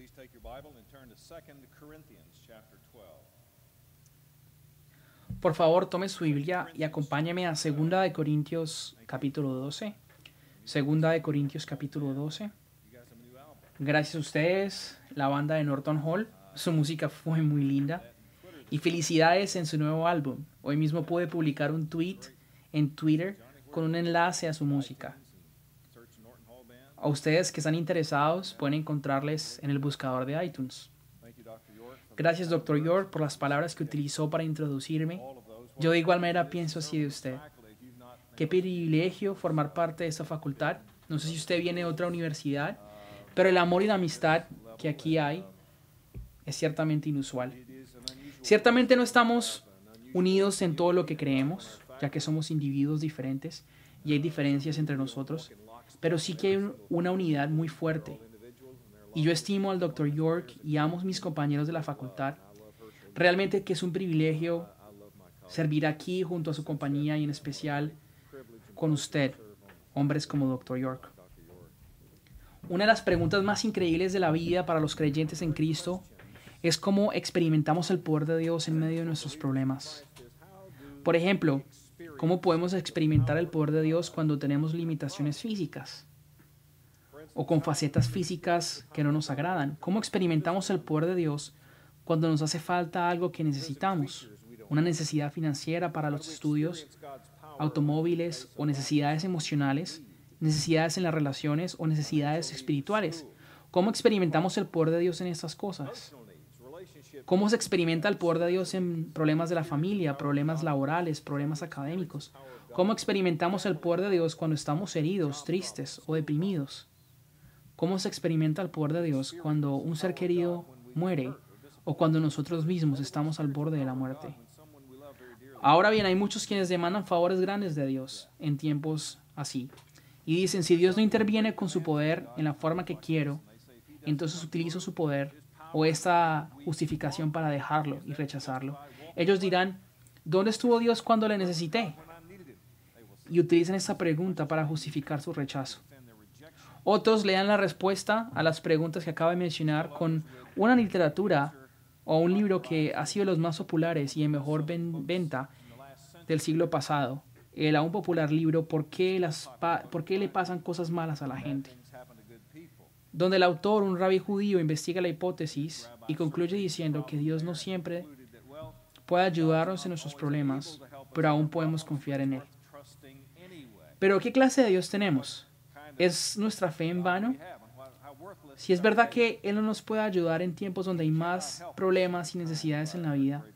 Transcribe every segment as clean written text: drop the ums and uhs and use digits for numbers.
Please take your Bible and turn to 2 Corinthians chapter 12. Por favor, tome su Biblia y acompáñame a 2 capítulo 12. 2 capítulo 12. Gracias a ustedes, la banda de Norton Hall. Su música fue muy linda. Y felicidades en su nuevo álbum. Hoy mismo pude publicar un tweet en Twitter con un enlace a su música. A ustedes que están interesados pueden encontrarles en el buscador de iTunes. Gracias, Dr. York, por las palabras que utilizó para introducirme. Yo de igual manera pienso así de usted. Qué privilegio formar parte de esta facultad. No sé si usted viene de otra universidad, pero el amor y la amistad que aquí hay es ciertamente inusual. Ciertamente no estamos unidos en todo lo que creemos, ya que somos individuos diferentes y hay diferencias entre nosotros, pero sí que hay una unidad muy fuerte. Y yo estimo al Dr. York y amo a mis compañeros de la facultad. Realmente que es un privilegio servir aquí junto a su compañía y en especial con usted, hombres como Dr. York. Una de las preguntas más increíbles de la vida para los creyentes en Cristo es cómo experimentamos el poder de Dios en medio de nuestros problemas. Por ejemplo, ¿cómo podemos experimentar el poder de Dios cuando tenemos limitaciones físicas? O con facetas físicas que no nos agradan. ¿Cómo experimentamos el poder de Dios cuando nos hace falta algo que necesitamos? Una necesidad financiera para los estudios, automóviles o necesidades emocionales, necesidades en las relaciones o necesidades espirituales. ¿Cómo experimentamos el poder de Dios en estas cosas? ¿Cómo se experimenta el poder de Dios en problemas de la familia, problemas laborales, problemas académicos? ¿Cómo experimentamos el poder de Dios cuando estamos heridos, tristes o deprimidos? ¿Cómo se experimenta el poder de Dios cuando un ser querido muere o cuando nosotros mismos estamos al borde de la muerte? Ahora bien, hay muchos quienes demandan favores grandes de Dios en tiempos así. Y dicen, si Dios no interviene con su poder en la forma que quiero, entonces utilizo su poder o esta justificación para dejarlo y rechazarlo. Ellos dirán, ¿dónde estuvo Dios cuando le necesité? Y utilizan esta pregunta para justificar su rechazo. Otros le dan la respuesta a las preguntas que acabo de mencionar con una literatura o un libro que ha sido los más populares y de mejor venta del siglo pasado. El aún popular libro ¿Por qué le pasan cosas malas a la gente?, donde el autor, un rabí judío, investiga la hipótesis y concluye diciendo que Dios no siempre puede ayudarnos en nuestros problemas, pero aún podemos confiar en Él. Pero ¿qué clase de Dios tenemos? ¿Es nuestra fe en vano? Si es verdad que Él no nos puede ayudar en tiempos donde hay más problemas y necesidades en la vida,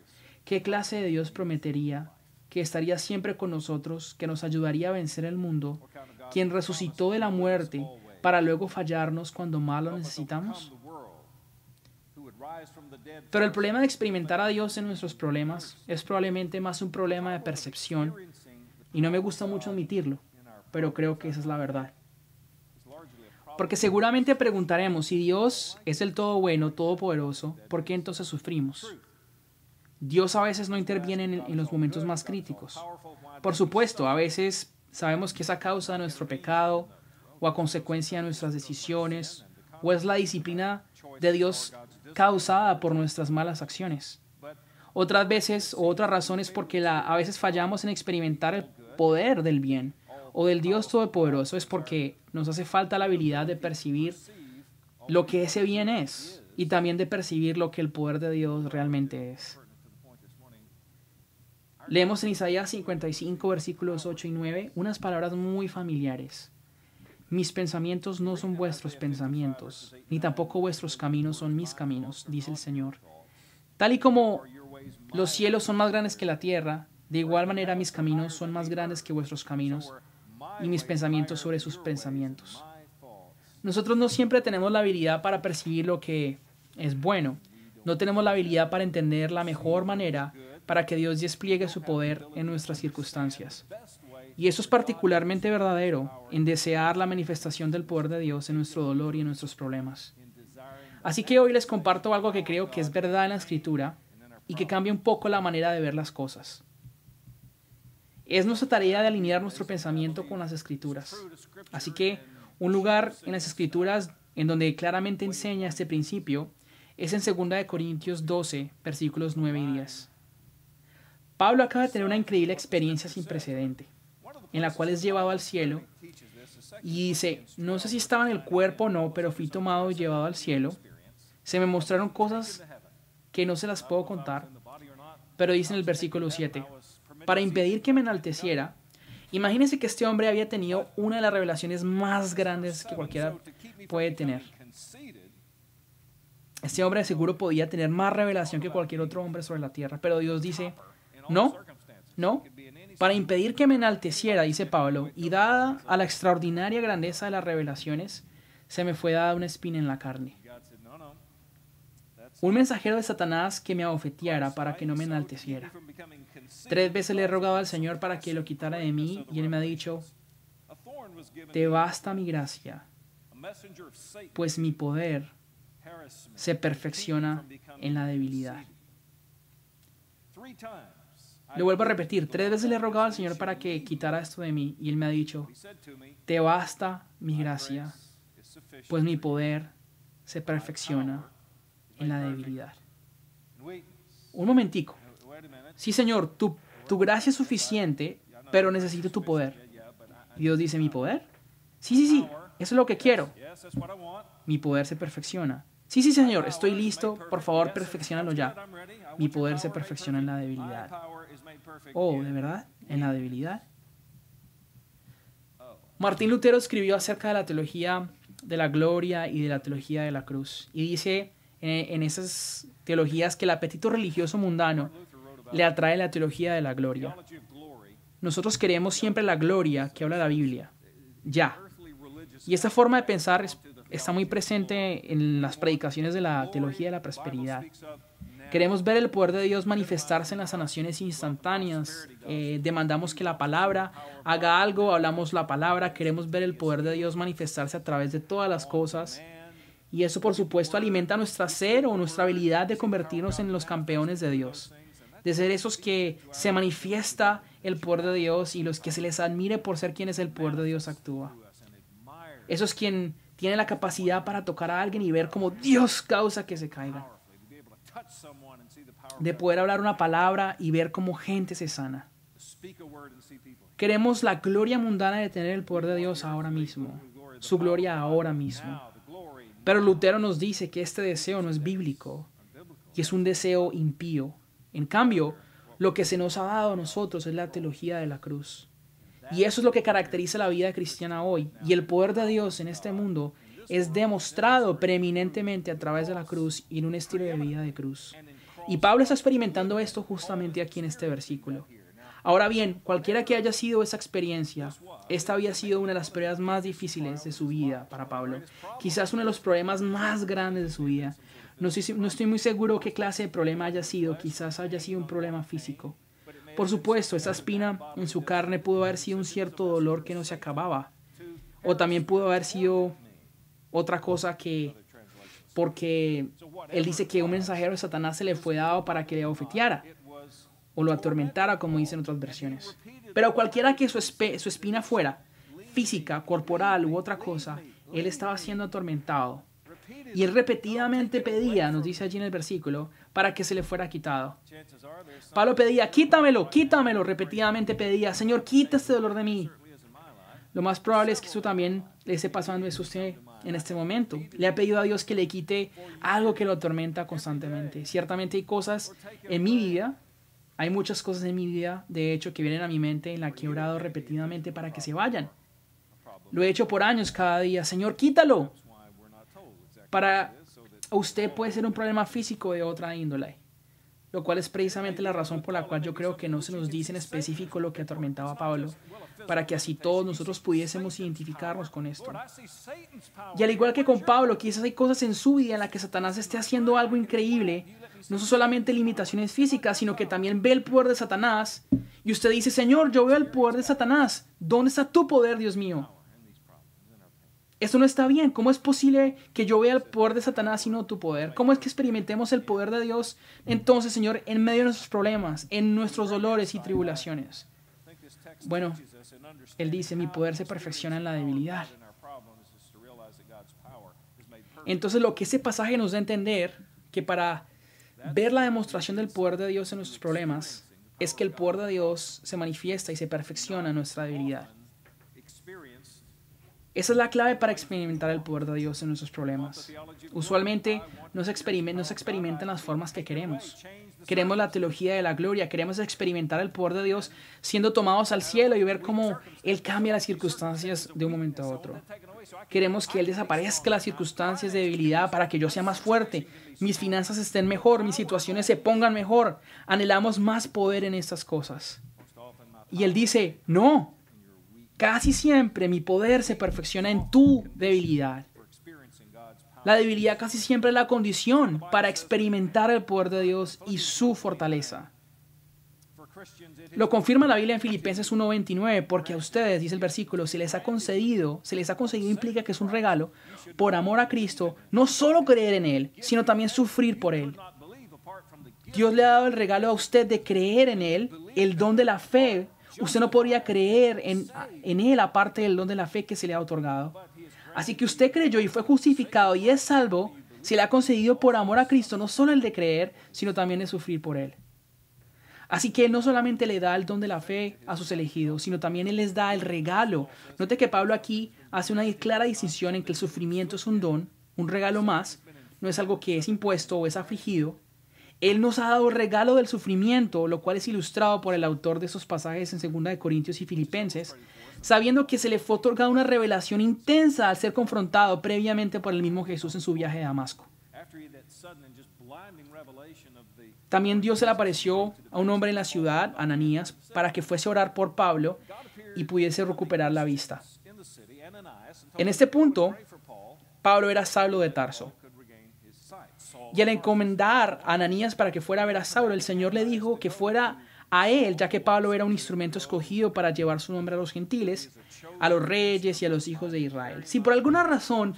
¿qué clase de Dios prometería que estaría siempre con nosotros, que nos ayudaría a vencer el mundo, quien resucitó de la muerte para luego fallarnos cuando más lo necesitamos? Pero el problema de experimentar a Dios en nuestros problemas es probablemente más un problema de percepción, y no me gusta mucho admitirlo, pero creo que esa es la verdad. Porque seguramente preguntaremos, si Dios es el todo bueno, todopoderoso, ¿por qué entonces sufrimos? Dios a veces no interviene en los momentos más críticos. Por supuesto, a veces sabemos que es a causa de nuestro pecado, o a consecuencia de nuestras decisiones, o es la disciplina de Dios causada por nuestras malas acciones. Otras veces, o otra razón es porque a veces fallamos en experimentar el poder del bien, o del Dios Todopoderoso, es porque nos hace falta la habilidad de percibir lo que ese bien es, y también de percibir lo que el poder de Dios realmente es. Leemos en Isaías 55, versículos 8 y 9, unas palabras muy familiares. Mis pensamientos no son vuestros pensamientos, ni tampoco vuestros caminos son mis caminos, dice el Señor. Tal y como los cielos son más grandes que la tierra, de igual manera mis caminos son más grandes que vuestros caminos, y mis pensamientos sobre sus pensamientos. Nosotros no siempre tenemos la habilidad para percibir lo que es bueno. No tenemos la habilidad para entender la mejor manera para que Dios despliegue su poder en nuestras circunstancias. Y eso es particularmente verdadero en desear la manifestación del poder de Dios en nuestro dolor y en nuestros problemas. Así que hoy les comparto algo que creo que es verdad en la Escritura y que cambia un poco la manera de ver las cosas. Es nuestra tarea de alinear nuestro pensamiento con las Escrituras. Así que un lugar en las Escrituras en donde claramente enseña este principio, es en 2 Corintios 12, versículos 9 y 10. Pablo acaba de tener una increíble experiencia sin precedente, en la cual es llevado al cielo, y dice, no sé si estaba en el cuerpo o no, pero fui tomado y llevado al cielo. Se me mostraron cosas que no se las puedo contar, pero dice en el versículo 7, para impedir que me enalteciera. Imagínense que este hombre había tenido una de las revelaciones más grandes que cualquiera puede tener. Este hombre seguro podía tener más revelación que cualquier otro hombre sobre la tierra, pero Dios dice, no, para impedir que me enalteciera, dice Pablo, y dada a la extraordinaria grandeza de las revelaciones, se me fue dada una espina en la carne. Un mensajero de Satanás que me abofeteara para que no me enalteciera. 3 veces le he rogado al Señor para que lo quitara de mí, y Él me ha dicho, te basta mi gracia, pues mi poder se perfecciona en la debilidad. Le vuelvo a repetir, 3 veces le he rogado al Señor para que quitara esto de mí, y Él me ha dicho, te basta mi gracia, pues mi poder se perfecciona en la debilidad. Un momentico. Sí, Señor, tu gracia es suficiente, pero necesito tu poder. Dios dice, ¿mi poder? Sí, eso es lo que quiero. Mi poder se perfecciona. Sí, Señor, estoy listo, por favor, perfecciónalo ya. Mi poder se perfecciona en la debilidad. Oh, ¿de verdad? ¿En la debilidad? Martín Lutero escribió acerca de la teología de la gloria y de la teología de la cruz. Y dice en esas teologías que el apetito religioso mundano le atrae la teología de la gloria. Nosotros queremos siempre la gloria que habla la Biblia. Ya. Y esta forma de pensar está muy presente en las predicaciones de la teología de la prosperidad. Queremos ver el poder de Dios manifestarse en las sanaciones instantáneas. Demandamos que la palabra haga algo, hablamos la palabra. Queremos ver el poder de Dios manifestarse a través de todas las cosas. Y eso, por supuesto, alimenta nuestra ser o nuestra habilidad de convertirnos en los campeones de Dios. De ser esos que se manifiesta el poder de Dios y los que se les admire por ser quienes el poder de Dios actúa. Esos quien tiene la capacidad para tocar a alguien y ver cómo Dios causa que se caiga. De poder hablar una palabra y ver cómo gente se sana. Queremos la gloria mundana de tener el poder de Dios ahora mismo. Su gloria ahora mismo. Pero Lutero nos dice que este deseo no es bíblico y es un deseo impío. En cambio, lo que se nos ha dado a nosotros es la teología de la cruz. Y eso es lo que caracteriza la vida cristiana hoy. Y el poder de Dios en este mundo es demostrado preeminentemente a través de la cruz y en un estilo de vida de cruz. Y Pablo está experimentando esto justamente aquí en este versículo. Ahora bien, cualquiera que haya sido esa experiencia, esta había sido una de las pruebas más difíciles de su vida para Pablo. Quizás uno de los problemas más grandes de su vida. No estoy muy seguro qué clase de problema haya sido. Quizás haya sido un problema físico. Por supuesto, esa espina en su carne pudo haber sido un cierto dolor que no se acababa. O también pudo haber sido otra cosa porque él dice que un mensajero de Satanás se le fue dado para que le abofeteara o lo atormentara, como dicen otras versiones. Pero cualquiera que su espina fuera, física, corporal u otra cosa, él estaba siendo atormentado. Y él repetidamente pedía, nos dice allí en el versículo, para que se le fuera quitado. Pablo pedía, quítamelo, repetidamente pedía, Señor, quita este dolor de mí. Lo más probable es que eso también le esté pasando a usted en este momento. Le ha pedido a Dios que le quite algo que lo atormenta constantemente. Ciertamente hay cosas en mi vida, hay muchas cosas en mi vida, de hecho, que vienen a mi mente en la que he orado repetidamente para que se vayan. Lo he hecho por años cada día. Señor, quítalo. Para usted puede ser un problema físico de otra índole, lo cual es precisamente la razón por la cual yo creo que no se nos dice en específico lo que atormentaba a Pablo, para que así todos nosotros pudiésemos identificarnos con esto. Y al igual que con Pablo, quizás hay cosas en su vida en las que Satanás esté haciendo algo increíble, no son solamente limitaciones físicas, sino que también ve el poder de Satanás, y usted dice, Señor, yo veo el poder de Satanás, ¿dónde está tu poder, Dios mío? Esto no está bien. ¿Cómo es posible que yo vea el poder de Satanás y no tu poder? ¿Cómo es que experimentemos el poder de Dios entonces, Señor, en medio de nuestros problemas, en nuestros dolores y tribulaciones? Bueno, Él dice, mi poder se perfecciona en la debilidad. Entonces lo que ese pasaje nos da a entender, que para ver la demostración del poder de Dios en nuestros problemas, es que el poder de Dios se manifiesta y se perfecciona en nuestra debilidad. Esa es la clave para experimentar el poder de Dios en nuestros problemas. Usualmente no se experimentan las formas que queremos. Queremos la teología de la gloria, queremos experimentar el poder de Dios siendo tomados al cielo y ver cómo Él cambia las circunstancias de un momento a otro. Queremos que Él desaparezca las circunstancias de debilidad para que yo sea más fuerte, mis finanzas estén mejor, mis situaciones se pongan mejor. Anhelamos más poder en estas cosas. Y Él dice, no. Casi siempre mi poder se perfecciona en tu debilidad. La debilidad casi siempre es la condición para experimentar el poder de Dios y su fortaleza. Lo confirma la Biblia en Filipenses 1:29, porque a ustedes, dice el versículo, se les ha concedido implica que es un regalo, por amor a Cristo, no solo creer en Él, sino también sufrir por Él. Dios le ha dado el regalo a usted de creer en Él, el don de la fe. Usted no podría creer en Él aparte del don de la fe que se le ha otorgado. Así que usted creyó y fue justificado y es salvo, se le ha concedido por amor a Cristo, no solo el de creer, sino también de sufrir por Él. Así que Él no solamente le da el don de la fe a sus elegidos, sino también Él les da el regalo. Note que Pablo aquí hace una clara distinción en que el sufrimiento es un don, un regalo más, no es algo que es impuesto o es afligido. Él nos ha dado el regalo del sufrimiento, lo cual es ilustrado por el autor de esos pasajes en 2 Corintios y Filipenses, sabiendo que se le fue otorgada una revelación intensa al ser confrontado previamente por el mismo Jesús en su viaje a Damasco. También Dios se le apareció a un hombre en la ciudad, Ananías, para que fuese a orar por Pablo y pudiese recuperar la vista. En este punto, Pablo era Saulo de Tarso. Y al encomendar a Ananías para que fuera a ver a Saulo, el Señor le dijo que fuera a él, ya que Pablo era un instrumento escogido para llevar su nombre a los gentiles, a los reyes y a los hijos de Israel. Si por alguna razón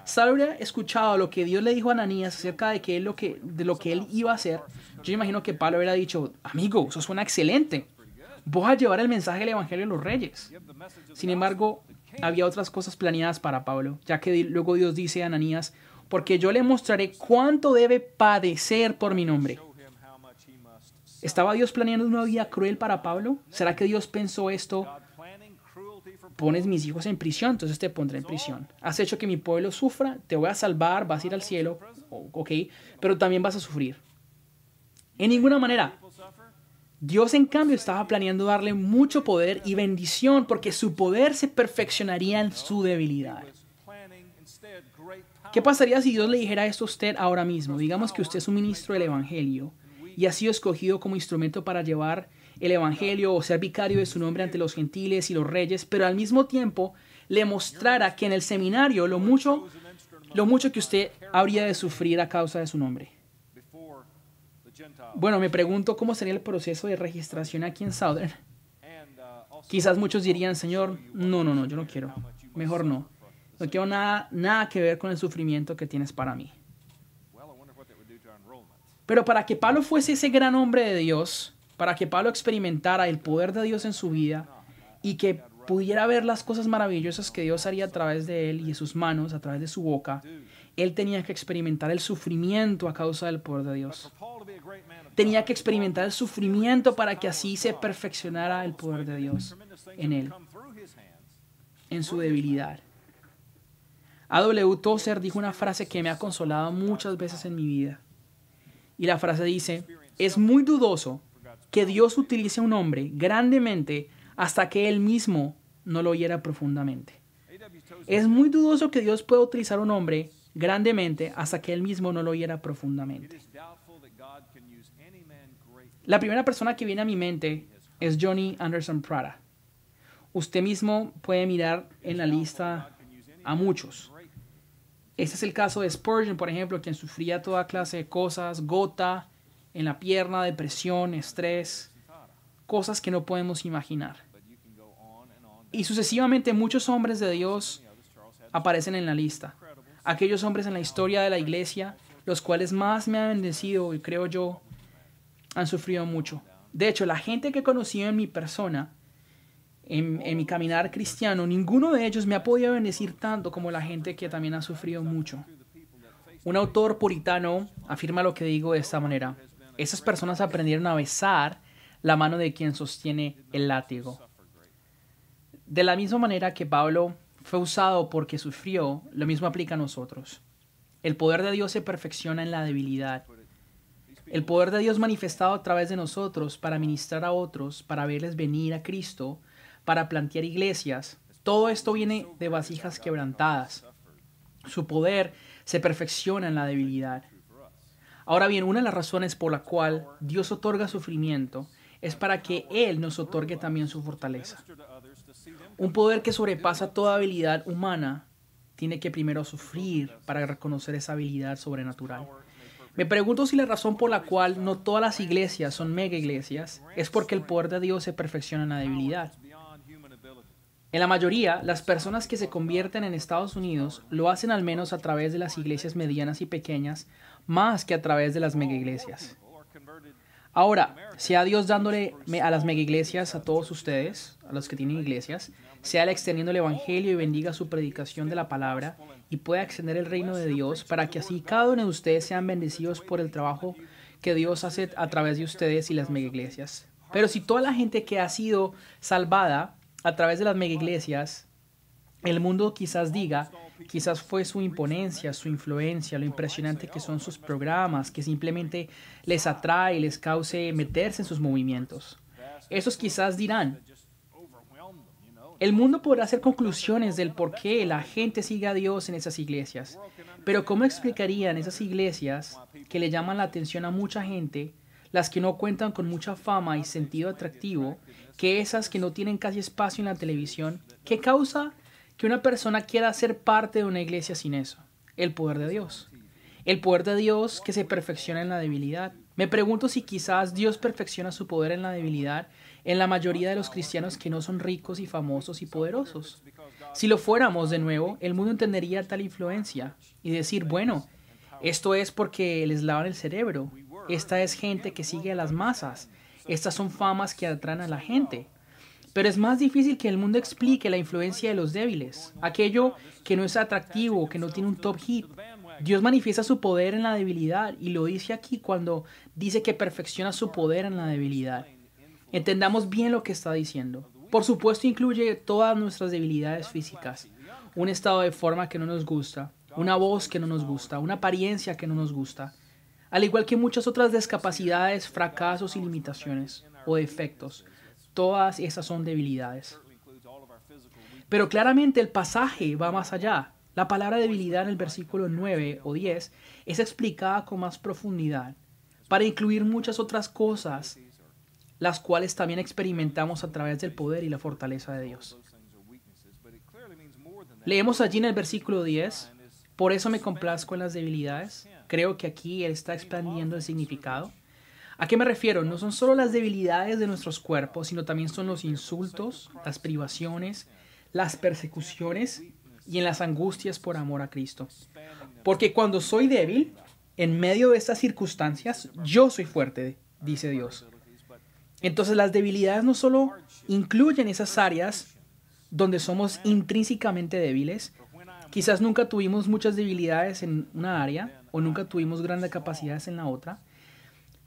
Saulo hubiera escuchado lo que Dios le dijo a Ananías acerca de lo que él iba a hacer, yo imagino que Pablo hubiera dicho, amigo, eso suena excelente, voy a llevar el mensaje del Evangelio a los reyes. Sin embargo, había otras cosas planeadas para Pablo, ya que luego Dios dice a Ananías, porque yo le mostraré cuánto debe padecer por mi nombre. ¿Estaba Dios planeando una vida cruel para Pablo? ¿Será que Dios pensó esto? Pones mis hijos en prisión, entonces te pondré en prisión. Has hecho que mi pueblo sufra, te voy a salvar, vas a ir al cielo, ok, pero también vas a sufrir. En ninguna manera. Dios, en cambio, estaba planeando darle mucho poder y bendición porque su poder se perfeccionaría en su debilidad. ¿Qué pasaría si Dios le dijera esto a usted ahora mismo? Digamos que usted es un ministro del Evangelio y ha sido escogido como instrumento para llevar el Evangelio o ser vicario de su nombre ante los gentiles y los reyes, pero al mismo tiempo le mostrara que en el seminario lo mucho que usted habría de sufrir a causa de su nombre. Bueno, me pregunto cómo sería el proceso de registración aquí en Southern. Quizás muchos dirían, Señor, no, yo no quiero. Mejor no. No quiero nada que ver con el sufrimiento que tienes para mí. Pero para que Pablo fuese ese gran hombre de Dios, para que Pablo experimentara el poder de Dios en su vida y que pudiera ver las cosas maravillosas que Dios haría a través de él y de sus manos, a través de su boca, él tenía que experimentar el sufrimiento a causa del poder de Dios. Tenía que experimentar el sufrimiento para que así se perfeccionara el poder de Dios en él, en su debilidad. A.W. Tozer dijo una frase que me ha consolado muchas veces en mi vida. Y la frase dice, es muy dudoso que Dios utilice a un hombre grandemente hasta que él mismo no lo hiera profundamente. Es muy dudoso que Dios pueda utilizar a un hombre grandemente hasta que él mismo no lo hiera profundamente. La primera persona que viene a mi mente es Johnny Anderson Prada. Usted mismo puede mirar en la lista a muchos. Este es el caso de Spurgeon, por ejemplo, quien sufría toda clase de cosas, gota en la pierna, depresión, estrés, cosas que no podemos imaginar. Y sucesivamente muchos hombres de Dios aparecen en la lista. Aquellos hombres en la historia de la iglesia, los cuales más me han bendecido y creo yo, han sufrido mucho. De hecho, la gente que he conocido en mi persona, en mi caminar cristiano, ninguno de ellos me ha podido bendecir tanto como la gente que también ha sufrido mucho. Un autor puritano afirma lo que digo de esta manera. Esas personas aprendieron a besar la mano de quien sostiene el látigo. De la misma manera que Pablo fue usado porque sufrió, lo mismo aplica a nosotros. El poder de Dios se perfecciona en la debilidad. El poder de Dios manifestado a través de nosotros para ministrar a otros, para verles venir a Cristo, para plantear iglesias. Todo esto viene de vasijas quebrantadas. Su poder se perfecciona en la debilidad. Ahora bien, una de las razones por la cual Dios otorga sufrimiento es para que Él nos otorgue también su fortaleza. Un poder que sobrepasa toda habilidad humana tiene que primero sufrir para reconocer esa habilidad sobrenatural. Me pregunto si la razón por la cual no todas las iglesias son mega iglesias es porque el poder de Dios se perfecciona en la debilidad. En la mayoría, las personas que se convierten en Estados Unidos lo hacen al menos a través de las iglesias medianas y pequeñas, más que a través de las mega iglesias. Ahora, sea Dios dándole a las mega iglesias a todos ustedes, a los que tienen iglesias, sea Él extendiendo el evangelio y bendiga su predicación de la palabra y pueda extender el reino de Dios para que así cada uno de ustedes sean bendecidos por el trabajo que Dios hace a través de ustedes y las mega iglesias. Pero si toda la gente que ha sido salvada a través de las mega iglesias, el mundo quizás diga, quizás fue su imponencia, su influencia, lo impresionante que son sus programas, que simplemente les atrae y les cause meterse en sus movimientos. Esos quizás dirán, el mundo podrá hacer conclusiones del por qué la gente sigue a Dios en esas iglesias, pero ¿cómo explicarían esas iglesias que le llaman la atención a mucha gente, las que no cuentan con mucha fama y sentido atractivo, que esas que no tienen casi espacio en la televisión? ¿Qué causa que una persona quiera ser parte de una iglesia sin eso? El poder de Dios. El poder de Dios que se perfecciona en la debilidad. Me pregunto si quizás Dios perfecciona su poder en la debilidad en la mayoría de los cristianos que no son ricos y famosos y poderosos. Si lo fuéramos de nuevo, el mundo entendería tal influencia y decir, bueno, esto es porque les lavan el cerebro. Esta es gente que sigue a las masas. Estas son famas que atraen a la gente. Pero es más difícil que el mundo explique la influencia de los débiles, aquello que no es atractivo, que no tiene un top hit. Dios manifiesta su poder en la debilidad y lo dice aquí cuando dice que perfecciona su poder en la debilidad. Entendamos bien lo que está diciendo. Por supuesto incluye todas nuestras debilidades físicas, un estado de forma que no nos gusta, una voz que no nos gusta, una apariencia que no nos gusta, al igual que muchas otras discapacidades, fracasos y limitaciones o defectos. Todas esas son debilidades. Pero claramente el pasaje va más allá. La palabra debilidad en el versículo 9 o 10 es explicada con más profundidad para incluir muchas otras cosas, las cuales también experimentamos a través del poder y la fortaleza de Dios. Leemos allí en el versículo 10, por eso me complazco en las debilidades. Creo que aquí él está expandiendo el significado. ¿A qué me refiero? No son solo las debilidades de nuestros cuerpos, sino también son los insultos, las privaciones, las persecuciones y en las angustias por amor a Cristo. Porque cuando soy débil, en medio de estas circunstancias, yo soy fuerte, dice Dios. Entonces las debilidades no solo incluyen esas áreas donde somos intrínsecamente débiles, quizás nunca tuvimos muchas debilidades en una área o nunca tuvimos grandes capacidades en la otra.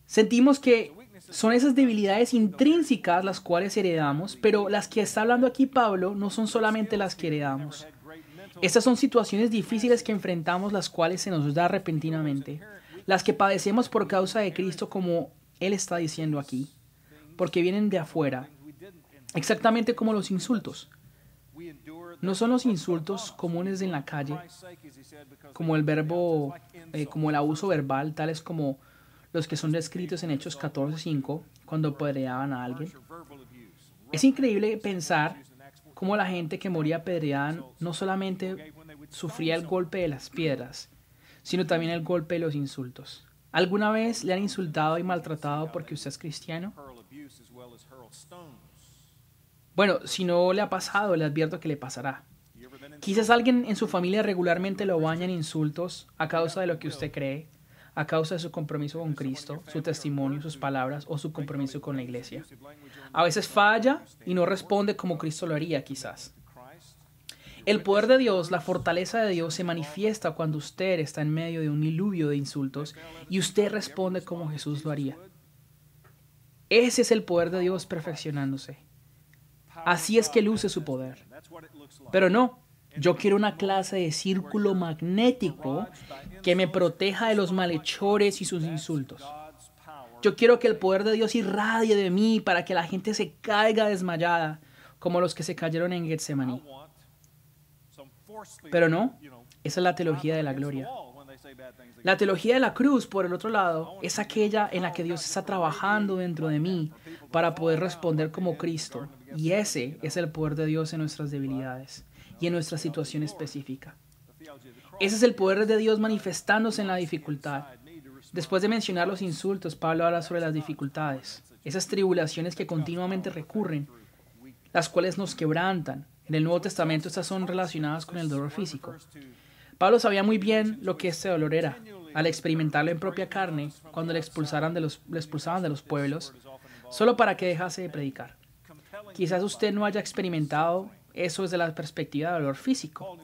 Sentimos que son esas debilidades intrínsecas las cuales heredamos, pero las que está hablando aquí Pablo no son solamente las que heredamos. Estas son situaciones difíciles que enfrentamos, las cuales se nos da repentinamente, las que padecemos por causa de Cristo, como Él está diciendo aquí, porque vienen de afuera, exactamente como los insultos. No son los insultos comunes en la calle, como el verbo, como el abuso verbal, tales como los que son descritos en Hechos 14:5, cuando apedreaban a alguien. Es increíble pensar cómo la gente que moría apedreada no solamente sufría el golpe de las piedras, sino también el golpe de los insultos. ¿Alguna vez le han insultado y maltratado porque usted es cristiano? Bueno, si no le ha pasado, le advierto que le pasará. Quizás alguien en su familia regularmente lo baña en insultos a causa de lo que usted cree, a causa de su compromiso con Cristo, su testimonio, sus palabras o su compromiso con la iglesia. A veces falla y no responde como Cristo lo haría, quizás. El poder de Dios, la fortaleza de Dios se manifiesta cuando usted está en medio de un diluvio de insultos y usted responde como Jesús lo haría. Ese es el poder de Dios perfeccionándose. Así es que luce su poder. Pero no, yo quiero una clase de círculo magnético que me proteja de los malhechores y sus insultos. Yo quiero que el poder de Dios irradie de mí para que la gente se caiga desmayada, como los que se cayeron en Getsemaní. Pero no, esa es la teología de la gloria. La teología de la cruz, por el otro lado, es aquella en la que Dios está trabajando dentro de mí para poder responder como Cristo. Y ese es el poder de Dios en nuestras debilidades y en nuestra situación específica. Ese es el poder de Dios manifestándose en la dificultad. Después de mencionar los insultos, Pablo habla sobre las dificultades, esas tribulaciones que continuamente recurren, las cuales nos quebrantan. En el Nuevo Testamento estas son relacionadas con el dolor físico. Pablo sabía muy bien lo que este dolor era, al experimentarlo en propia carne, cuando le expulsaban de los pueblos, solo para que dejase de predicar. Quizás usted no haya experimentado eso desde la perspectiva del dolor físico,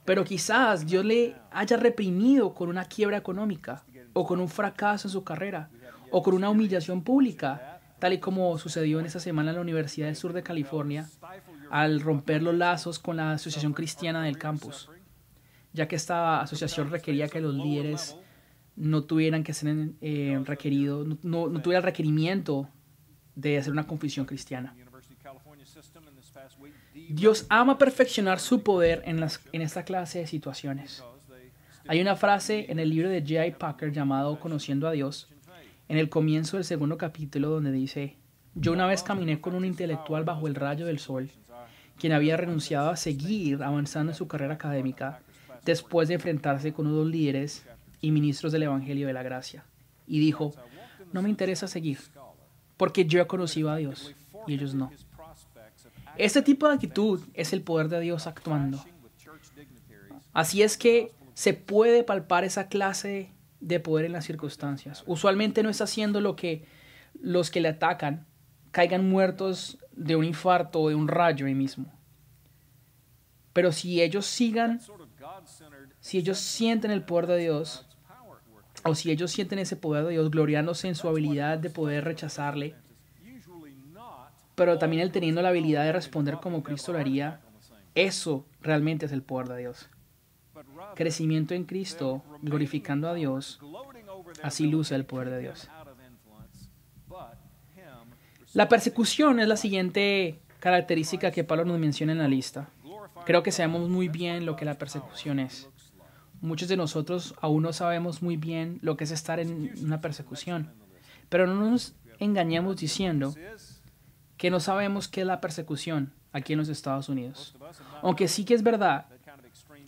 pero quizás Dios le haya reprimido con una quiebra económica, o con un fracaso en su carrera, o con una humillación pública, tal y como sucedió en esta semana en la Universidad del Sur de California, al romper los lazos con la Asociación Cristiana del campus, ya que esta asociación requería que los líderes no tuvieran que ser requeridos, no tuviera el requerimiento de hacer una confesión cristiana. Dios ama perfeccionar su poder en esta clase de situaciones. Hay una frase en el libro de J.I. Packer llamado Conociendo a Dios, en el comienzo del segundo capítulo, donde dice: yo una vez caminé con un intelectual bajo el rayo del sol, quien había renunciado a seguir avanzando en su carrera académica después de enfrentarse con unos líderes y ministros del Evangelio de la Gracia. Y dijo: no me interesa seguir, porque yo he conocido a Dios y ellos no. Este tipo de actitud es el poder de Dios actuando. Así es que se puede palpar esa clase de poder en las circunstancias. Usualmente no está haciendo lo que los que le atacan caigan muertos de un infarto o de un rayo ahí mismo. Pero si ellos sienten el poder de Dios, o si ellos sienten ese poder de Dios gloriándose en su habilidad de poder rechazarle, pero también él teniendo la habilidad de responder como Cristo lo haría, eso realmente es el poder de Dios. Crecimiento en Cristo, glorificando a Dios, así luce el poder de Dios. La persecución es la siguiente característica que Pablo nos menciona en la lista. Creo que sabemos muy bien lo que la persecución es. Muchos de nosotros aún no sabemos muy bien lo que es estar en una persecución, pero no nos engañemos diciendo que no sabemos qué es la persecución aquí en los Estados Unidos. Aunque sí que es verdad,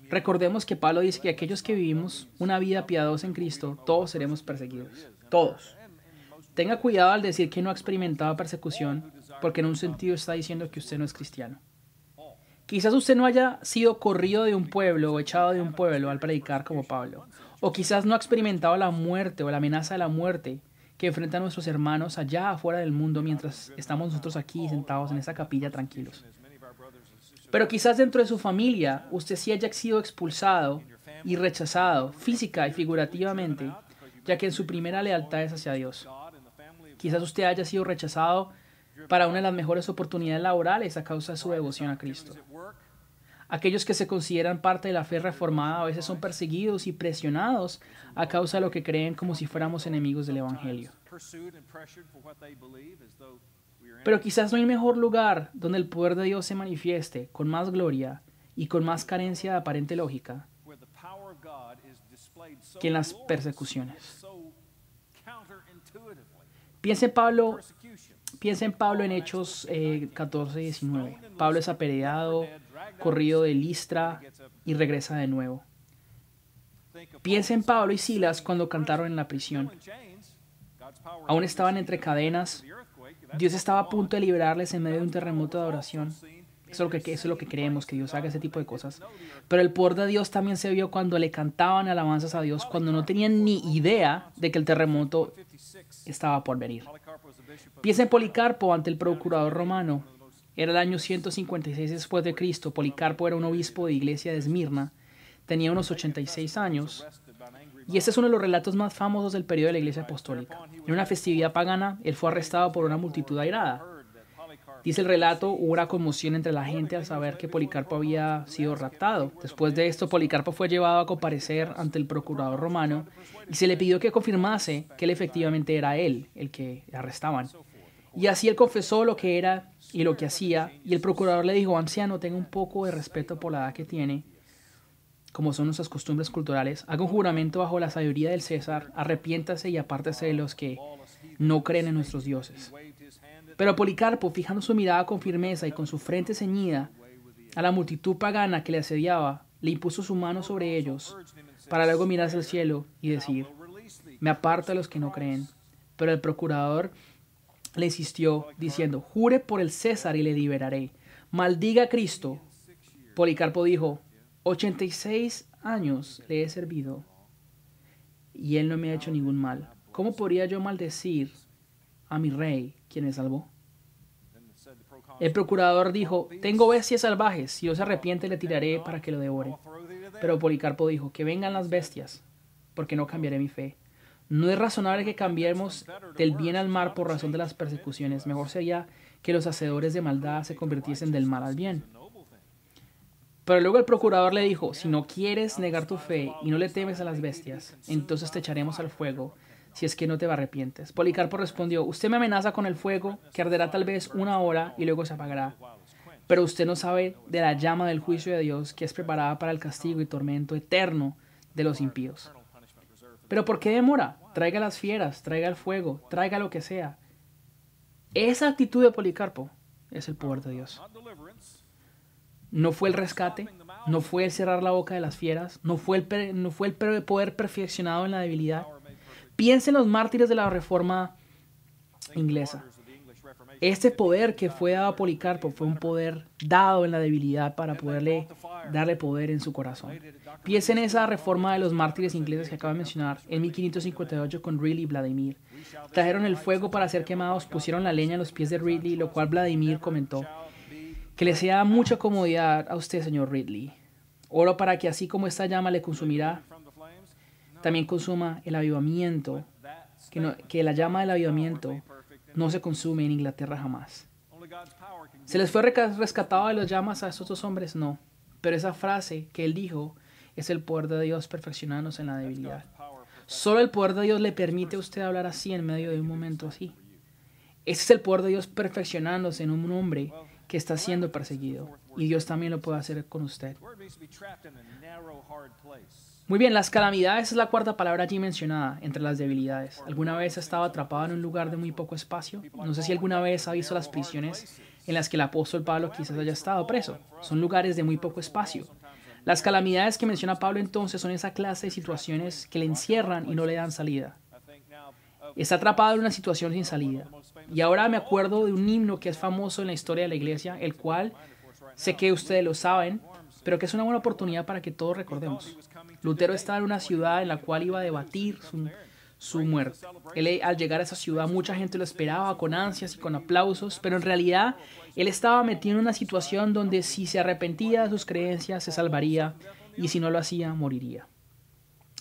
recordemos que Pablo dice que aquellos que vivimos una vida piadosa en Cristo, todos seremos perseguidos. Todos. Tenga cuidado al decir que no ha experimentado persecución, porque en un sentido está diciendo que usted no es cristiano. Quizás usted no haya sido corrido de un pueblo o echado de un pueblo al predicar como Pablo. O quizás no ha experimentado la muerte o la amenaza de la muerte que enfrentan nuestros hermanos allá afuera del mundo mientras estamos nosotros aquí sentados en esta capilla tranquilos. Pero quizás dentro de su familia usted sí haya sido expulsado y rechazado física y figurativamente, ya que en su primera lealtad es hacia Dios. Quizás usted haya sido rechazado para una de las mejores oportunidades laborales a causa de su devoción a Cristo. Aquellos que se consideran parte de la fe reformada a veces son perseguidos y presionados a causa de lo que creen como si fuéramos enemigos del Evangelio. Pero quizás no hay mejor lugar donde el poder de Dios se manifieste con más gloria y con más carencia de aparente lógica que en las persecuciones. Piensa en Pablo en Hechos 14 y 19. Pablo es apedreado, corrido de Listra y regresa de nuevo. Piensa en Pablo y Silas cuando cantaron en la prisión. Aún estaban entre cadenas. Dios estaba a punto de liberarles en medio de un terremoto de adoración. Eso es lo que creemos, que Dios haga ese tipo de cosas. Pero el poder de Dios también se vio cuando le cantaban alabanzas a Dios, cuando no tenían ni idea de que el terremoto estaba por venir. Piensa en Policarpo ante el procurador romano. Era el año 156 después de Cristo. Policarpo era un obispo de iglesia de Esmirna. Tenía unos 86 años. Y este es uno de los relatos más famosos del periodo de la iglesia apostólica. En una festividad pagana, él fue arrestado por una multitud airada. Dice el relato, hubo una conmoción entre la gente al saber que Policarpo había sido raptado. Después de esto, Policarpo fue llevado a comparecer ante el procurador romano y se le pidió que confirmase que él efectivamente era él el que arrestaban. Y así él confesó lo que era y lo que hacía, y el procurador le dijo: anciano, tenga un poco de respeto por la edad que tiene, como son nuestras costumbres culturales, haga un juramento bajo la sabiduría del César, arrepiéntase y apártese de los que no creen en nuestros dioses. Pero Policarpo, fijando su mirada con firmeza y con su frente ceñida a la multitud pagana que le asediaba, le impuso su mano sobre ellos, para luego mirar hacia el cielo y decir: me aparto de los que no creen. Pero el procurador le insistió, diciendo: jure por el César y le liberaré. Maldiga a Cristo. Policarpo dijo: 86 años le he servido y él no me ha hecho ningún mal. ¿Cómo podría yo maldecir a mi rey, quien me salvó? El procurador dijo: tengo bestias salvajes, si no se arrepiente le tiraré para que lo devoren. Pero Policarpo dijo: que vengan las bestias, porque no cambiaré mi fe. No es razonable que cambiemos del bien al mal por razón de las persecuciones. Mejor sería que los hacedores de maldad se convirtiesen del mal al bien. Pero luego el procurador le dijo: si no quieres negar tu fe y no le temes a las bestias, entonces te echaremos al fuego, si es que no te arrepientes. Policarpo respondió: usted me amenaza con el fuego, que arderá tal vez 1 hora y luego se apagará. Pero usted no sabe de la llama del juicio de Dios, que es preparada para el castigo y tormento eterno de los impíos. ¿Pero por qué demora? Traiga las fieras, traiga el fuego, traiga lo que sea. Esa actitud de Policarpo es el poder de Dios. No fue el rescate, no fue el cerrar la boca de las fieras, no fue el poder perfeccionado en la debilidad. Piensen en los mártires de la Reforma inglesa. Este poder que fue dado a Policarpo fue un poder dado en la debilidad para darle poder en su corazón. Piensen en esa reforma de los mártires ingleses que acabo de mencionar en 1558 con Ridley y Vladimir. Trajeron el fuego para ser quemados, pusieron la leña a los pies de Ridley, lo cual Vladimir comentó: que le sea mucha comodidad a usted, señor Ridley. Oro para que así como esta llama le consumirá, también consuma el avivamiento, que la llama del avivamiento no se consume en Inglaterra jamás. ¿Se les fue rescatado de las llamas a estos dos hombres? No. Pero esa frase que él dijo es el poder de Dios perfeccionándose en la debilidad. Solo el poder de Dios le permite a usted hablar así en medio de un momento así. Ese es el poder de Dios perfeccionándose en un hombre que está siendo perseguido. Y Dios también lo puede hacer con usted. Muy bien, las calamidades es la cuarta palabra allí mencionada entre las debilidades. ¿Alguna vez ha estado atrapado en un lugar de muy poco espacio? No sé si alguna vez ha visto las prisiones en las que el apóstol Pablo quizás haya estado preso. Son lugares de muy poco espacio. Las calamidades que menciona Pablo entonces son esa clase de situaciones que le encierran y no le dan salida. Está atrapado en una situación sin salida. Y ahora me acuerdo de un himno que es famoso en la historia de la iglesia, el cual sé que ustedes lo saben, pero que es una buena oportunidad para que todos recordemos. Lutero estaba en una ciudad en la cual iba a debatir su muerte. Él, al llegar a esa ciudad, mucha gente lo esperaba con ansias y con aplausos, pero en realidad él estaba metido en una situación donde si se arrepentía de sus creencias se salvaría y si no lo hacía moriría.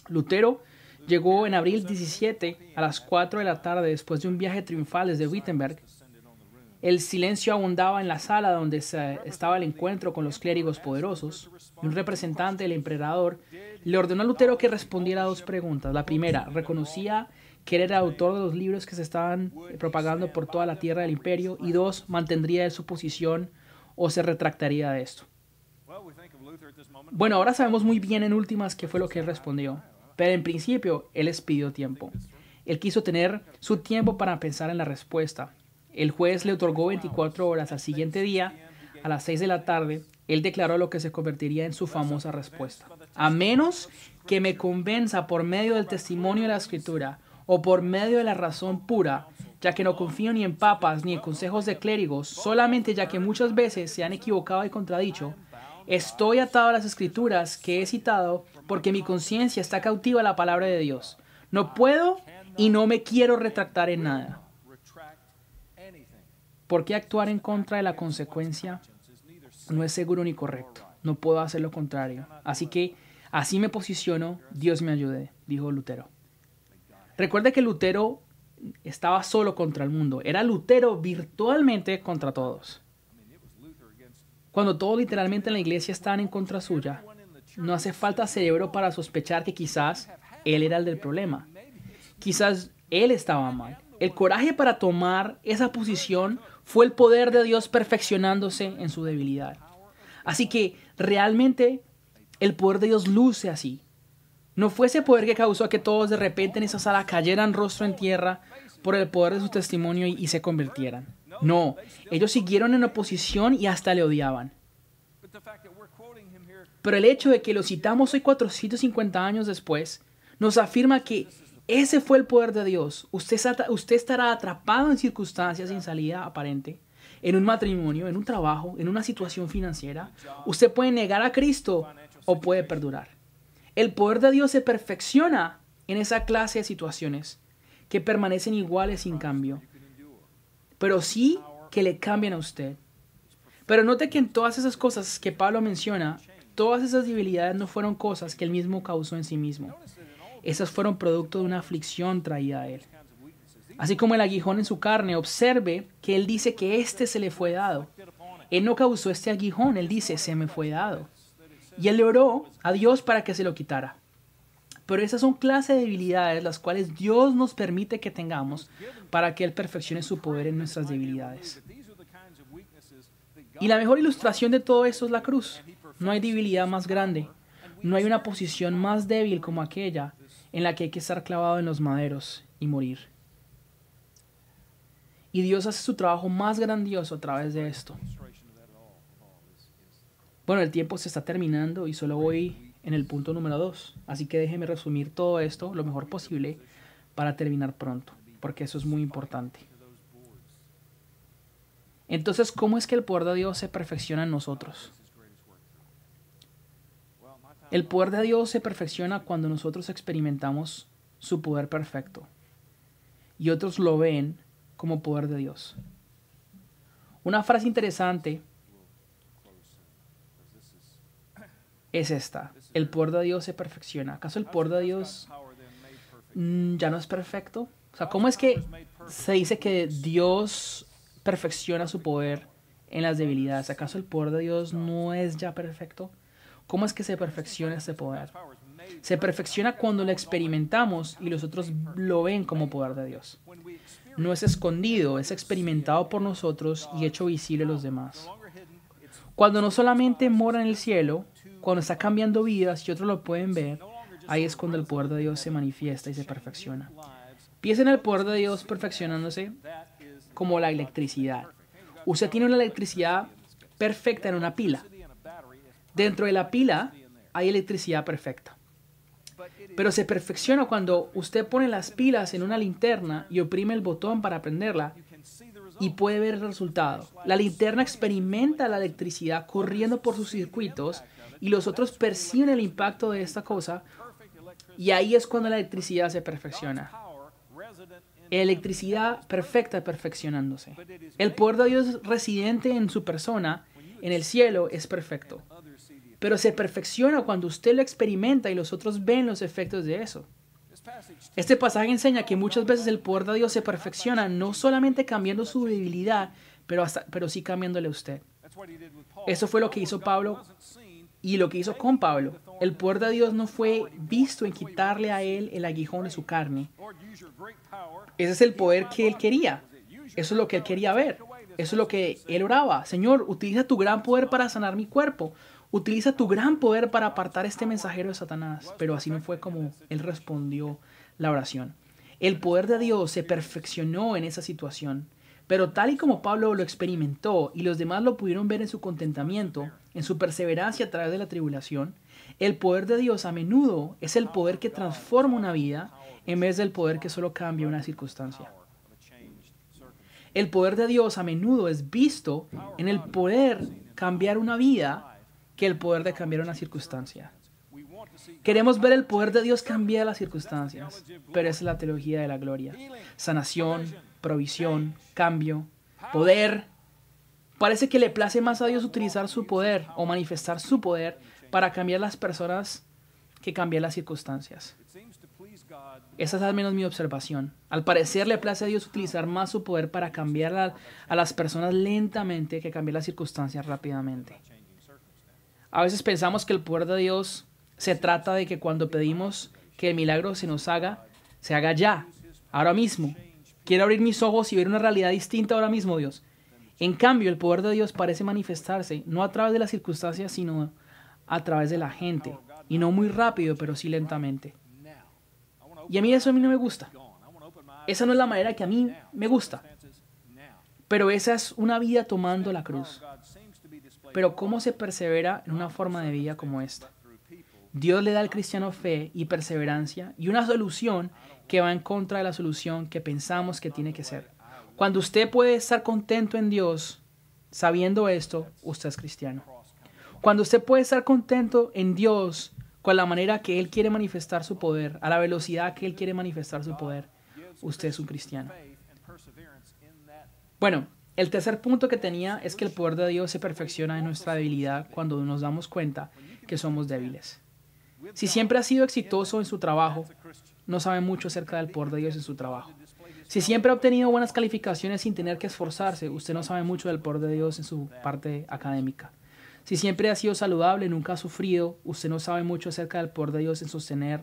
Lutero llegó en abril 17 a las 4 de la tarde después de un viaje triunfal desde Wittenberg. El silencio abundaba en la sala donde estaba el encuentro con los clérigos poderosos, y un representante del emperador le ordenó a Lutero que respondiera a dos preguntas. La primera, ¿reconocía que él era autor de los libros que se estaban propagando por toda la tierra del imperio? Y dos, ¿mantendría él su posición o se retractaría de esto? Bueno, ahora sabemos muy bien en últimas qué fue lo que él respondió, pero en principio él les pidió tiempo. Él quiso tener su tiempo para pensar en la respuesta. El juez le otorgó 24 horas. Al siguiente día, a las 6 de la tarde, él declaró lo que se convertiría en su famosa respuesta: a menos que me convenza por medio del testimonio de la Escritura o por medio de la razón pura, ya que no confío ni en papas ni en consejos de clérigos, solamente ya que muchas veces se han equivocado y contradicho, estoy atado a las Escrituras que he citado porque mi conciencia está cautiva a la palabra de Dios. No puedo y no me quiero retractar en nada. ¿Por qué actuar en contra de la consecuencia no es seguro ni correcto? No puedo hacer lo contrario. Así que así me posiciono, Dios me ayude, dijo Lutero. Recuerde que Lutero estaba solo contra el mundo. Era Lutero virtualmente contra todos. Cuando todos literalmente en la iglesia estaban en contra suya, no hace falta cerebro para sospechar que quizás él era el del problema. Quizás él estaba mal. El coraje para tomar esa posición fue el poder de Dios perfeccionándose en su debilidad. Así que realmente el poder de Dios luce así. No fue ese poder que causó que todos de repente en esa sala cayeran rostro en tierra por el poder de su testimonio y se convirtieran. No, ellos siguieron en oposición y hasta le odiaban. Pero el hecho de que lo citamos hoy 450 años después nos afirma que ese fue el poder de Dios. Usted estará atrapado en circunstancias sin salida aparente, en un matrimonio, en un trabajo, en una situación financiera. Usted puede negar a Cristo o puede perdurar. El poder de Dios se perfecciona en esa clase de situaciones que permanecen iguales sin cambio, pero sí que le cambian a usted. Pero note que en todas esas cosas que Pablo menciona, todas esas debilidades no fueron cosas que él mismo causó en sí mismo. Esas fueron producto de una aflicción traída a él. Así como el aguijón en su carne, observe que él dice que este se le fue dado. Él no causó este aguijón, él dice, se me fue dado. Y él le oró a Dios para que se lo quitara. Pero esas son clases de debilidades las cuales Dios nos permite que tengamos para que Él perfeccione su poder en nuestras debilidades. Y la mejor ilustración de todo esto es la cruz. No hay debilidad más grande. No hay una posición más débil como aquella en la que hay que estar clavado en los maderos y morir. Y Dios hace su trabajo más grandioso a través de esto. Bueno, el tiempo se está terminando y solo voy en el punto número 2. Así que déjeme resumir todo esto lo mejor posible para terminar pronto, porque eso es muy importante. Entonces, ¿cómo es que el poder de Dios se perfecciona en nosotros? El poder de Dios se perfecciona cuando nosotros experimentamos su poder perfecto y otros lo ven como poder de Dios. Una frase interesante es esta: el poder de Dios se perfecciona. ¿Acaso el poder de Dios ya no es perfecto? O sea, ¿cómo es que se dice que Dios perfecciona su poder en las debilidades? ¿Acaso el poder de Dios no es ya perfecto? ¿Cómo es que se perfecciona este poder? Se perfecciona cuando lo experimentamos y los otros lo ven como poder de Dios. No es escondido, es experimentado por nosotros y hecho visible a los demás. Cuando no solamente mora en el cielo, cuando está cambiando vidas y otros lo pueden ver, ahí es cuando el poder de Dios se manifiesta y se perfecciona. Piensen en el poder de Dios perfeccionándose como la electricidad. Usted tiene una electricidad perfecta en una pila. Dentro de la pila hay electricidad perfecta. Pero se perfecciona cuando usted pone las pilas en una linterna y oprime el botón para prenderla y puede ver el resultado. La linterna experimenta la electricidad corriendo por sus circuitos y los otros perciben el impacto de esta cosa y ahí es cuando la electricidad se perfecciona. Electricidad perfecta perfeccionándose. El poder de Dios residente en su persona, en el cielo, es perfecto. Pero se perfecciona cuando usted lo experimenta y los otros ven los efectos de eso. Este pasaje enseña que muchas veces el poder de Dios se perfecciona no solamente cambiando su debilidad, pero sí cambiándole a usted. Eso fue lo que hizo Pablo y lo que hizo con Pablo. El poder de Dios no fue visto en quitarle a él el aguijón de su carne. Ese es el poder que él quería. Eso es lo que él quería ver. Eso es lo que él oraba. Señor, utiliza tu gran poder para sanar mi cuerpo. Utiliza tu gran poder para apartar este mensajero de Satanás. Pero así no fue como él respondió la oración. El poder de Dios se perfeccionó en esa situación. Pero tal y como Pablo lo experimentó y los demás lo pudieron ver en su contentamiento, en su perseverancia a través de la tribulación, el poder de Dios a menudo es el poder que transforma una vida en vez del poder que solo cambia una circunstancia. El poder de Dios a menudo es visto en el poder cambiar una vida que el poder de cambiar una circunstancia. Queremos ver el poder de Dios cambiar las circunstancias, pero esa es la teología de la gloria. Sanación, provisión, cambio. poder. Parece que le place más a Dios utilizar su poder o manifestar su poder para cambiar las personas que cambiar las circunstancias. Esa es al menos mi observación. Al parecer le place a Dios utilizar más su poder para cambiar a las personas lentamente que cambiar las circunstancias rápidamente. A veces pensamos que el poder de Dios se trata de que cuando pedimos que el milagro se haga ya, ahora mismo. Quiero abrir mis ojos y ver una realidad distinta ahora mismo, Dios. En cambio, el poder de Dios parece manifestarse no a través de las circunstancias, sino a través de la gente. Y no muy rápido, pero sí lentamente. Y a mí eso no me gusta. Esa no es la manera que a mí me gusta. Pero esa es una vida tomando la cruz. Pero ¿cómo se persevera en una forma de vida como esta? Dios le da al cristiano fe y perseverancia y una solución que va en contra de la solución que pensamos que tiene que ser. Cuando usted puede estar contento en Dios, sabiendo esto, usted es cristiano. Cuando usted puede estar contento en Dios con la manera que Él quiere manifestar su poder, a la velocidad que Él quiere manifestar su poder, usted es un cristiano. Bueno, el tercer punto que tenía es que el poder de Dios se perfecciona en nuestra debilidad cuando nos damos cuenta que somos débiles. Si siempre ha sido exitoso en su trabajo, no sabe mucho acerca del poder de Dios en su trabajo. Si siempre ha obtenido buenas calificaciones sin tener que esforzarse, usted no sabe mucho del poder de Dios en su parte académica. Si siempre ha sido saludable, nunca ha sufrido, usted no sabe mucho acerca del poder de Dios en sostener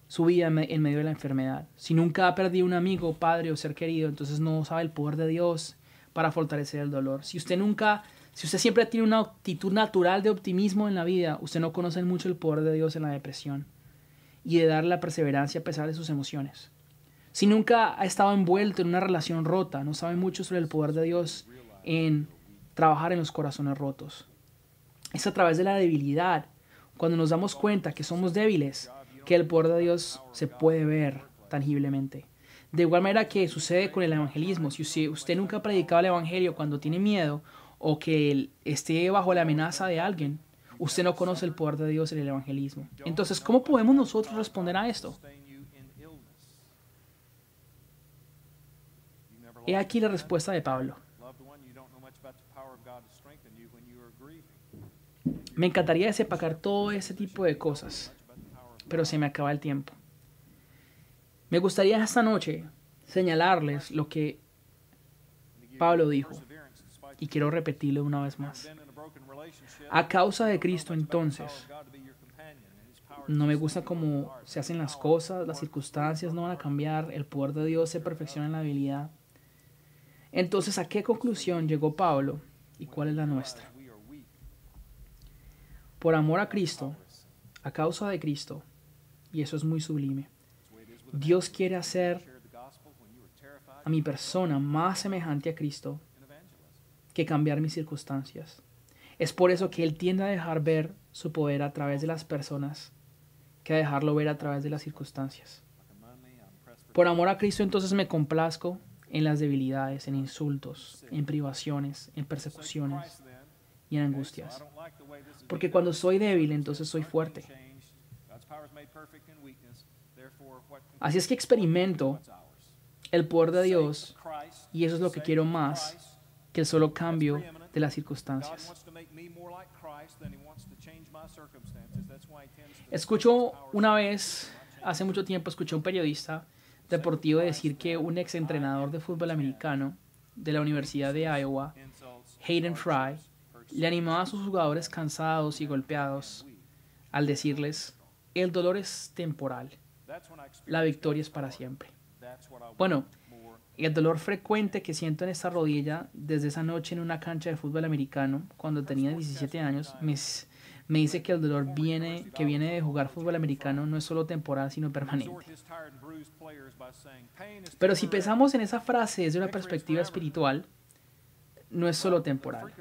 su vida en medio de la enfermedad. Si nunca ha perdido un amigo, padre o ser querido, entonces no sabe el poder de Dios para fortalecer el dolor. Si usted siempre tiene una actitud natural de optimismo en la vida, usted no conoce mucho el poder de Dios en la depresión y de dar la perseverancia a pesar de sus emociones. Si nunca ha estado envuelto en una relación rota, no sabe mucho sobre el poder de Dios en trabajar en los corazones rotos. Es a través de la debilidad, cuando nos damos cuenta que somos débiles, que el poder de Dios se puede ver tangiblemente. De igual manera que sucede con el evangelismo. Si usted nunca ha predicado el evangelio cuando tiene miedo o que esté bajo la amenaza de alguien, usted no conoce el poder de Dios en el evangelismo. Entonces, ¿cómo podemos nosotros responder a esto? He aquí la respuesta de Pablo. Me encantaría desempacar todo ese tipo de cosas, pero se me acaba el tiempo. Me gustaría esta noche señalarles lo que Pablo dijo, y quiero repetirlo una vez más. A causa de Cristo, entonces, no me gusta cómo se hacen las cosas, las circunstancias no van a cambiar, el poder de Dios se perfecciona en la habilidad. Entonces, ¿a qué conclusión llegó Pablo y cuál es la nuestra? Por amor a Cristo, a causa de Cristo, y eso es muy sublime, Dios quiere hacer a mi persona más semejante a Cristo que cambiar mis circunstancias. Es por eso que Él tiende a dejar ver su poder a través de las personas que a dejarlo ver a través de las circunstancias. Por amor a Cristo, entonces me complazco en las debilidades, en insultos, en privaciones, en persecuciones y en angustias. Porque cuando soy débil, entonces soy fuerte. Así es que experimento el poder de Dios y eso es lo que quiero más que el solo cambio de las circunstancias. Hace mucho tiempo, escuché a un periodista deportivo decir que un exentrenador de fútbol americano de la Universidad de Iowa, Hayden Fry, le animaba a sus jugadores cansados y golpeados al decirles, el dolor es temporal, la victoria es para siempre. Bueno, el dolor frecuente que siento en esta rodilla desde esa noche en una cancha de fútbol americano, cuando tenía 17 años, me dice que el dolor que viene de jugar fútbol americano no es solo temporal, sino permanente. Pero si pensamos en esa frase desde una perspectiva espiritual, no es solo temporal.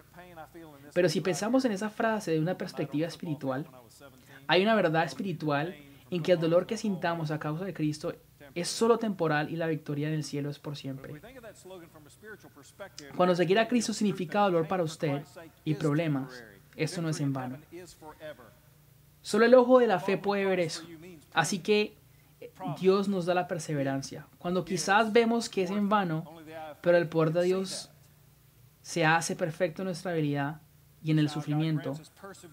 Pero si pensamos en esa frase de una perspectiva espiritual, hay una verdad espiritual en que el dolor que sintamos a causa de Cristo es solo temporal y la victoria en el cielo es por siempre. Cuando seguir a Cristo significa dolor para usted y problemas, esto no es en vano. Solo el ojo de la fe puede ver eso. Así que Dios nos da la perseverancia. Cuando quizás vemos que es en vano, pero el poder de Dios se hace perfecto en nuestra habilidad y en el sufrimiento.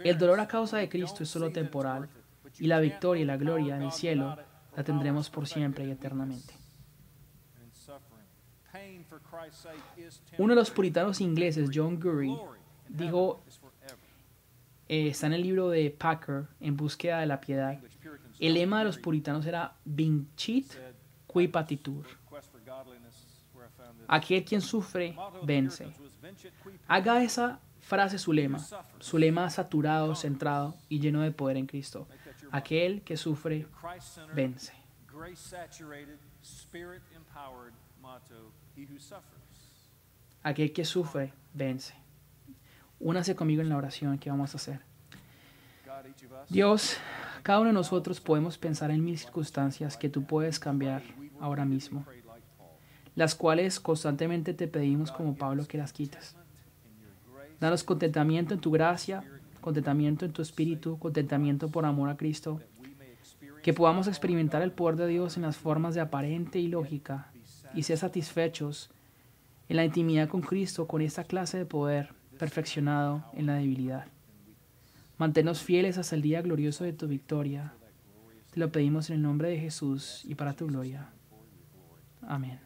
El dolor a causa de Cristo es solo temporal, y la victoria y la gloria en el cielo la tendremos por siempre y eternamente. Uno de los puritanos ingleses, John Gurry, dijo, está en el libro de Packer, En búsqueda de la piedad, el lema de los puritanos era Vincit qui patitur. Aquel quien sufre, vence. Haga esa frase su lema saturado, centrado y lleno de poder en Cristo. Aquel que sufre, vence. Aquel que sufre, vence. Únase conmigo en la oración que vamos a hacer. Dios, cada uno de nosotros podemos pensar en mil circunstancias que tú puedes cambiar ahora mismo, las cuales constantemente te pedimos como Pablo que las quites. Danos contentamiento en tu gracia, contentamiento en tu espíritu, contentamiento por amor a Cristo, que podamos experimentar el poder de Dios en las formas de aparente y lógica y ser satisfechos en la intimidad con Cristo con esta clase de poder perfeccionado en la debilidad. Manténnos fieles hasta el día glorioso de tu victoria. Te lo pedimos en el nombre de Jesús y para tu gloria. Amén.